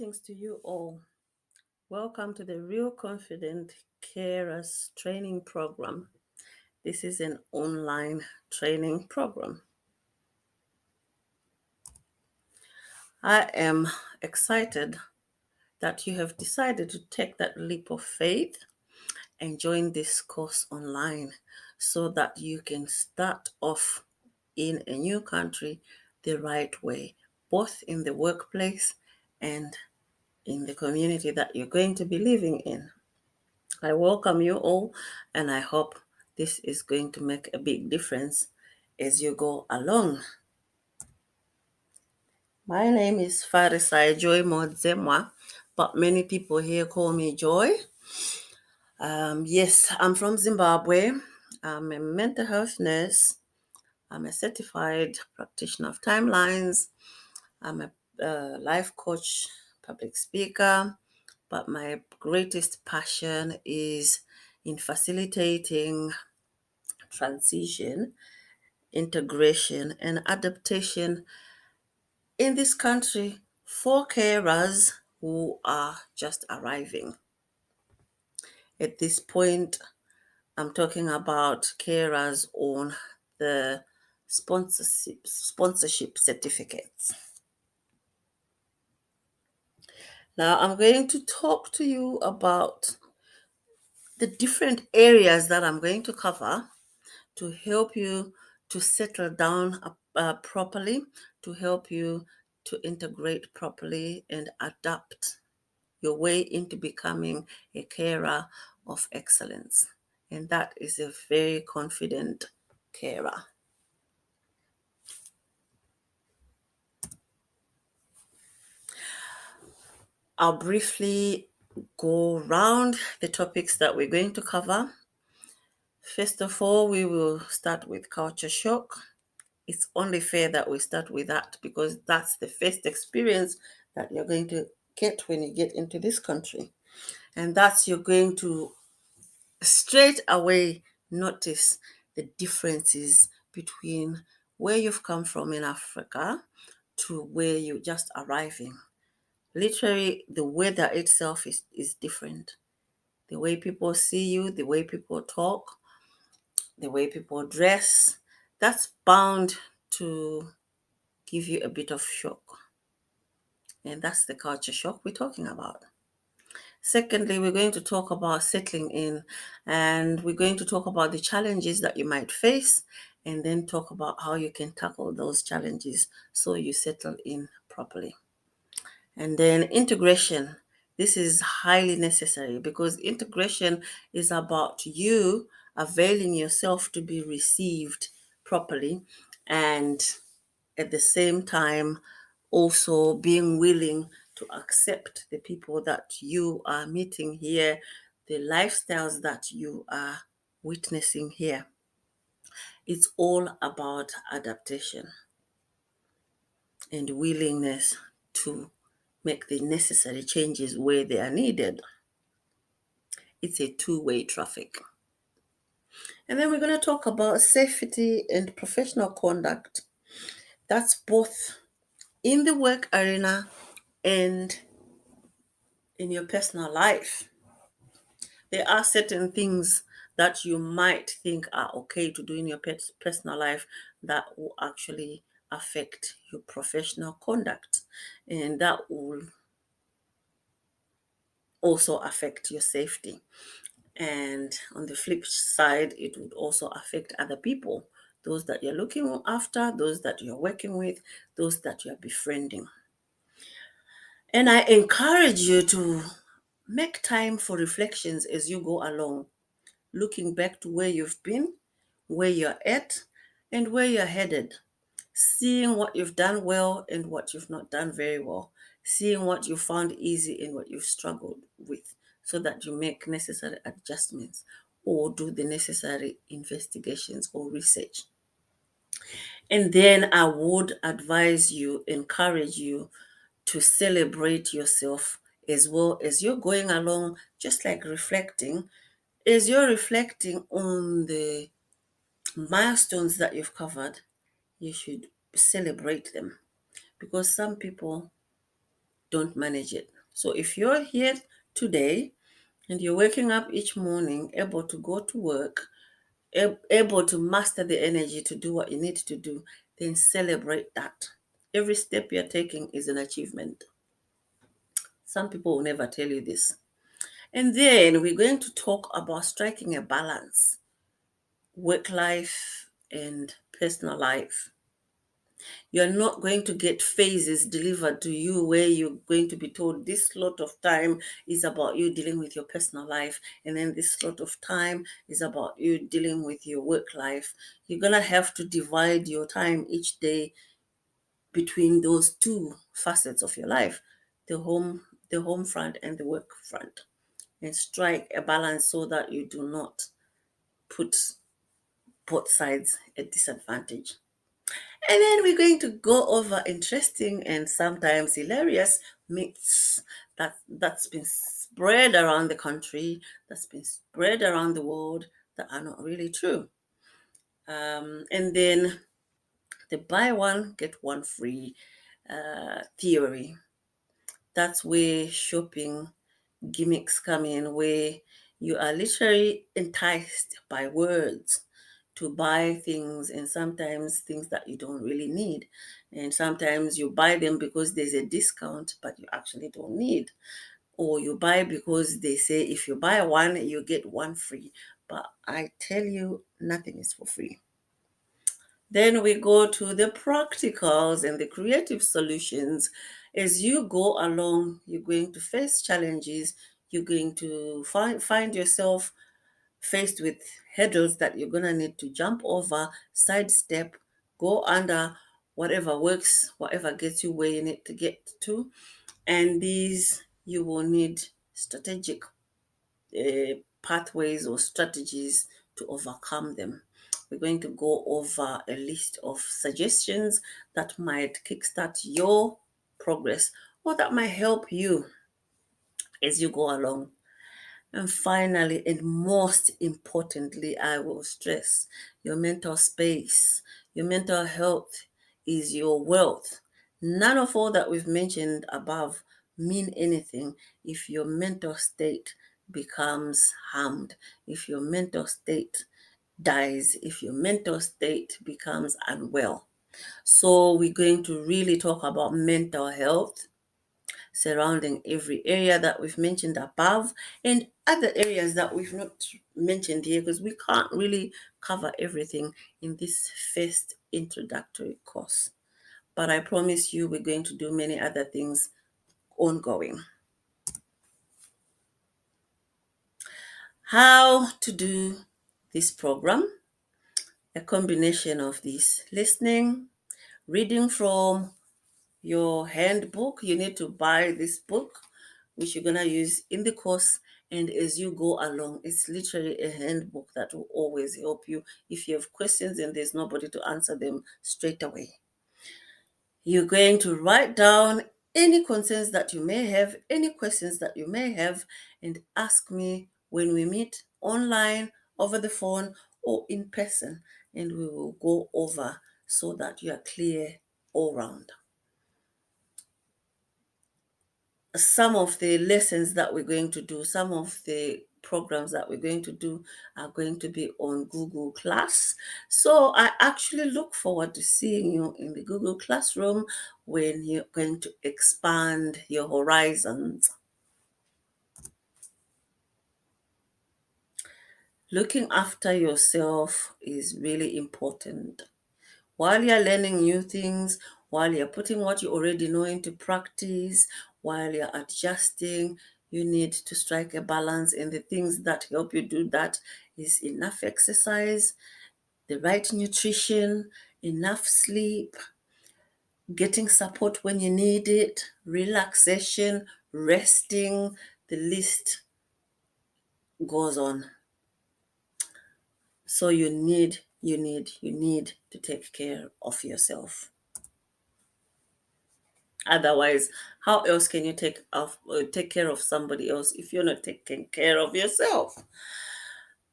Greetings to you all. Welcome to the Real Confident Carers Training Program. This is an online training program. I am excited that you have decided to take that leap of faith and join this course online so that you can start off in a new country the right way, both in the workplace and in the community that you're going to be living in. I welcome you all, and I hope this is going to make a big difference as you go along. My name is Farisai Joy Modzemwa, but many people here call me Joy. Yes, I'm from Zimbabwe. I'm a mental health nurse. I'm a certified practitioner of timelines. I'm a life coach, public speaker, but my greatest passion is in facilitating transition, integration, and adaptation in this country for carers who are just arriving. At this point, I'm talking about carers on the sponsorship certificates. Now, I'm going to talk to you about the different areas that I'm going to cover to help you to settle down properly, to help you to integrate properly and adapt your way into becoming a carer of excellence. And that is a very confident carer. I'll briefly go around the topics that we're going to cover. First of all, we will start with culture shock. It's only fair that we start with that because that's the first experience that you're going to get when you get into this country. And that's you're going to straight away notice the differences between where you've come from in Africa to where you're just arriving. Literally, the weather itself is different. The way people see you, the way people talk, the way people dress, that's bound to give you a bit of shock. And that's the culture shock we're talking about. Secondly, we're going to talk about settling in, and we're going to talk about the challenges that you might face, and then talk about how you can tackle those challenges so you settle in properly. And then integration. This is highly necessary because integration is about you availing yourself to be received properly and at the same time also being willing to accept the people that you are meeting here, the lifestyles that you are witnessing here. It's all about adaptation and willingness to make the necessary changes where they are needed. It's a two-way traffic. And then we're going to talk about safety and professional conduct. That's both in the work arena and in your personal life. There are certain things that you might think are okay to do in your personal life that will actually affect your professional conduct, and that will also affect your safety. And on the flip side, it would also affect other people, those that you're looking after, those that you're working with, those that you're befriending. And I encourage you to make time for reflections as you go along, looking back to where you've been, where you're at, and where you're headed, seeing what you've done well and what you've not done very well, seeing what you found easy and what you've struggled with, so that you make necessary adjustments or do the necessary investigations or research. And then I would advise you, encourage you to celebrate yourself as well as you're going along, just like reflecting. As you're reflecting on the milestones that you've covered, you should celebrate them because some people don't manage it. So if you're here today and you're waking up each morning able to go to work, able to master the energy to do what you need to do, then celebrate that. Every step you're taking is an achievement. Some people will never tell you this. And then we're going to talk about striking a balance, work life and personal life. You're not going to get phases delivered to you where you're going to be told this slot of time is about you dealing with your personal life, and then this slot of time is about you dealing with your work life. You're going to have to divide your time each day between those two facets of your life, the home front and the work front, and strike a balance so that you do not put both sides at disadvantage. And then we're going to go over interesting and sometimes hilarious myths that's been spread around the country, that's been spread around the world, that are not really true. And then the buy one get one free theory. That's where shopping gimmicks come in, where you are literally enticed by words to buy things, and sometimes things that you don't really need. And sometimes you buy them because there's a discount, but you actually don't need. Or you buy because they say if you buy one, you get one free. But I tell you, nothing is for free. Then we go to the practicals and the creative solutions. As you go along, you're going to face challenges. You're going to find yourself faced with hurdles that you're going to need to jump over, sidestep, go under whatever works, whatever gets you where you need to get to. And these, you will need strategic pathways or strategies to overcome them. We're going to go over a list of suggestions that might kickstart your progress or that might help you as you go along. And finally, and most importantly, I will stress your mental space. Your mental health is your wealth. None of all that we've mentioned above mean anything if your mental state becomes harmed, if your mental state dies, if your mental state becomes unwell. So we're going to really talk about mental health surrounding every area that we've mentioned above and other areas that we've not mentioned here because we can't really cover everything in this first introductory course. But I promise you, we're going to do many other things ongoing. How to do this program? A combination of this: listening, reading from your handbook. You need to buy this book, which you're going to use in the course. And as you go along, it's literally a handbook that will always help you if you have questions and there's nobody to answer them straight away. You're going to write down any concerns that you may have, any questions that you may have, and ask me when we meet online, over the phone, or in person, and we will go over so that you are clear all round. Some of the lessons that we're going to do, some of the programs that we're going to do are going to be on Google Class. So I actually look forward to seeing you in the Google Classroom when you're going to expand your horizons. Looking after yourself is really important. While you're learning new things, while you're putting what you already know into practice, while you're adjusting, you need to strike a balance. And the things that help you do that is enough exercise, the right nutrition, enough sleep, getting support when you need it, relaxation, resting, the list goes on. So you need to take care of yourself. Otherwise, how else can you take care of somebody else if you're not taking care of yourself?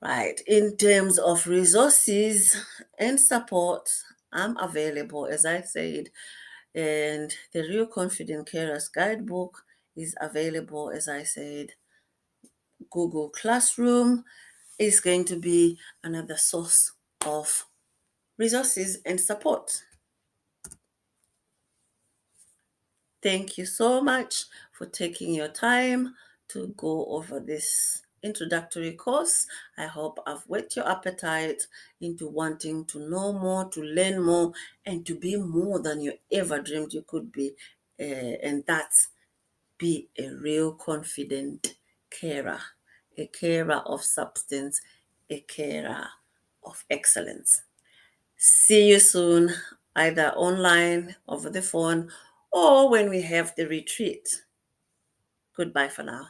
Right. In terms of resources and support, I'm available, as I said, And the Real Confident Carers Guidebook is available, as I said. Google Classroom is going to be another source of resources and support. Thank you so much for taking your time to go over this introductory course. I hope I've whet your appetite into wanting to know more, to learn more, and to be more than you ever dreamed you could be. And that's be a real confident carer, a carer of substance, a carer of excellence. See you soon, either online, over the phone, or when we have the retreat. Goodbye for now.